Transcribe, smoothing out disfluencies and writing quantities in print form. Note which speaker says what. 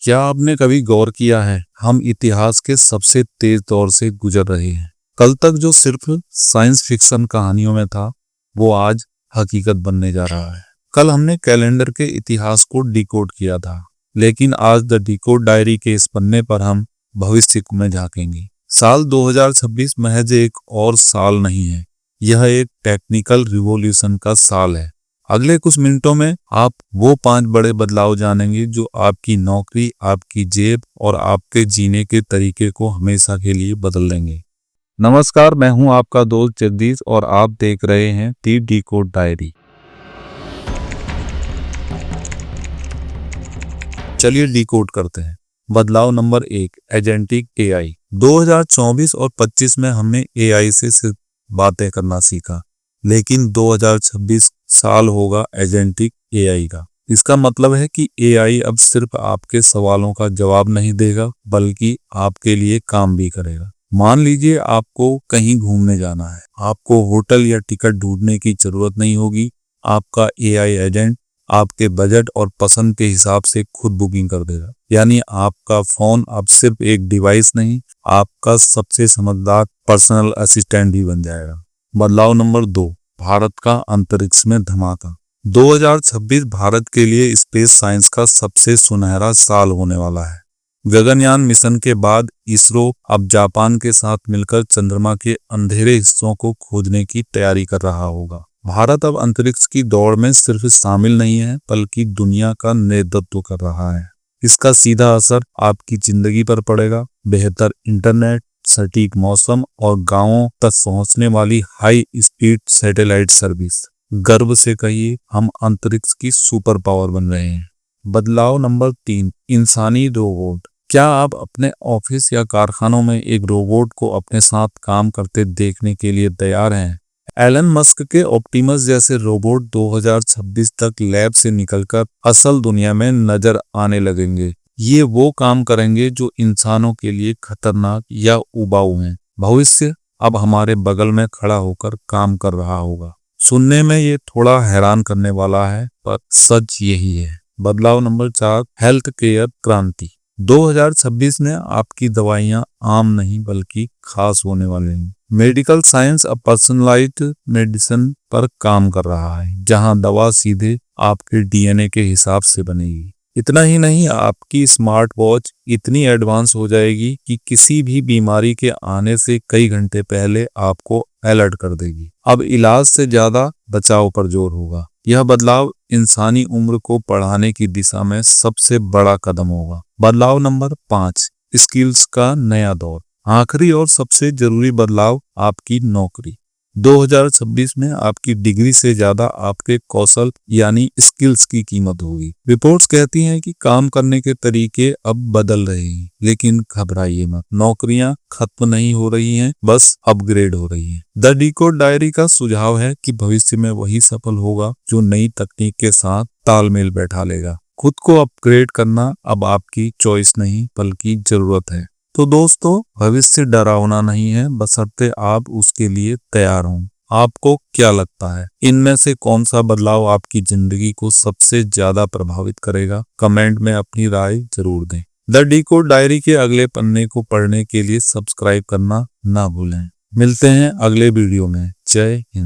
Speaker 1: क्या आपने कभी गौर किया है, हम इतिहास के सबसे तेज दौर से गुजर रहे हैं। कल तक जो सिर्फ साइंस फिक्शन कहानियों में था, वो आज हकीकत बनने जा रहा है। कल हमने कैलेंडर के इतिहास को डिकोड किया था, लेकिन आज द डिकोड डायरी के इस पन्ने पर हम भविष्य में झांकेंगे। साल 2026 महज एक और साल नहीं है, यह एक टेक्निकल रिवॉल्यूशन का साल है। अगले कुछ मिनटों में आप वो 5 बड़े बदलाव जानेंगे जो आपकी नौकरी, आपकी जेब और आपके जीने के तरीके को हमेशा के लिए बदल देंगे। नमस्कार, मैं हूं आपका दोस्त जगदीश और आप देख रहे हैं दी डिकोड डायरी। चलिए डिकोड करते हैं। बदलाव नंबर 1, एजेंटिक एआई। 2024 और 25 में हमने एआई से सिर्फ बातें करना सीखा, लेकिन 2026 साल होगा एजेंटिक एआई का। इसका मतलब है कि एआई अब सिर्फ आपके सवालों का जवाब नहीं देगा, बल्कि आपके लिए काम भी करेगा। मान लीजिए आपको कहीं घूमने जाना है, आपको होटल या टिकट ढूंढने की जरूरत नहीं होगी। आपका एआई एजेंट आपके बजट और पसंद के हिसाब से खुद बुकिंग कर देगा। यानी आपका फोन अब सिर्फ एक डिवाइस नहीं, आपका सबसे समझदार पर्सनल असिस्टेंट भी बन जाएगा। बदलाव नंबर 2, भारत का अंतरिक्ष में धमाका। 2026 भारत के लिए स्पेस साइंस का सबसे सुनहरा साल होने वाला है। गगनयान मिशन के बाद इसरो अब जापान के साथ मिलकर चंद्रमा के अंधेरे हिस्सों को खोजने की तैयारी कर रहा होगा। भारत अब अंतरिक्ष की दौड़ में सिर्फ शामिल नहीं है, बल्कि दुनिया का नेतृत्व कर रहा है। इसका सीधा असर आपकी जिंदगी पर पड़ेगा। बेहतर इंटरनेट, सटीक मौसम और गांवों तक पहुंचने वाली हाई स्पीड सैटेलाइट सर्विस। गर्व से कहिए, हम अंतरिक्ष की सुपर पावर बन रहे हैं। बदलाव नंबर 3, इंसानी रोबोट। क्या आप अपने ऑफिस या कारखानों में एक रोबोट को अपने साथ काम करते देखने के लिए तैयार हैं? एलन मस्क के ऑप्टिमस जैसे रोबोट 2026 तक लैब से निकलकर असल दुनिया में नजर आने लगेंगे। ये वो काम करेंगे जो इंसानों के लिए खतरनाक या उबाऊ हैं। भविष्य अब हमारे बगल में खड़ा होकर काम कर रहा होगा। सुनने में ये थोड़ा हैरान करने वाला है, पर सच यही है। बदलाव नंबर 4, हेल्थ केयर क्रांति। 2026 में आपकी दवाइयां आम नहीं बल्कि खास होने वाले हैं। मेडिकल साइंस अब पर्सनलाइज्ड मेडिसिन पर काम कर रहा है, जहां दवा सीधे आपके डीएनए के हिसाब से बनेगी। इतना ही नहीं, आपकी स्मार्ट वॉच इतनी एडवांस हो जाएगी कि किसी भी बीमारी के आने से कई घंटे पहले आपको अलर्ट कर देगी। अब इलाज से ज्यादा बचाव पर जोर होगा। यह बदलाव इंसानी उम्र को बढ़ाने की दिशा में सबसे बड़ा कदम होगा। बदलाव नंबर 5, स्किल्स का नया दौर। आखिरी और सबसे जरूरी बदलाव, आपकी नौकरी। 2026 में आपकी डिग्री से ज्यादा आपके कौशल यानी स्किल्स की कीमत होगी। रिपोर्ट्स कहती हैं कि काम करने के तरीके अब बदल रहे हैं, लेकिन घबराइए मत, नौकरियां खत्म नहीं हो रही हैं, बस अपग्रेड हो रही हैं। द डिकोड डायरी का सुझाव है कि भविष्य में वही सफल होगा जो नई तकनीक के साथ तालमेल बैठा लेगा। खुद को अपग्रेड करना अब आपकी चॉइस नहीं बल्कि जरूरत है। तो दोस्तों, भविष्य डरावना नहीं है, बशर्ते आप उसके लिए तैयार हों। आपको क्या लगता है, इनमें से कौन सा बदलाव आपकी जिंदगी को सबसे ज्यादा प्रभावित करेगा? कमेंट में अपनी राय जरूर दें। द डिकोड डायरी के अगले पन्ने को पढ़ने के लिए सब्सक्राइब करना ना भूलें। मिलते हैं अगले वीडियो में। जय हिंद।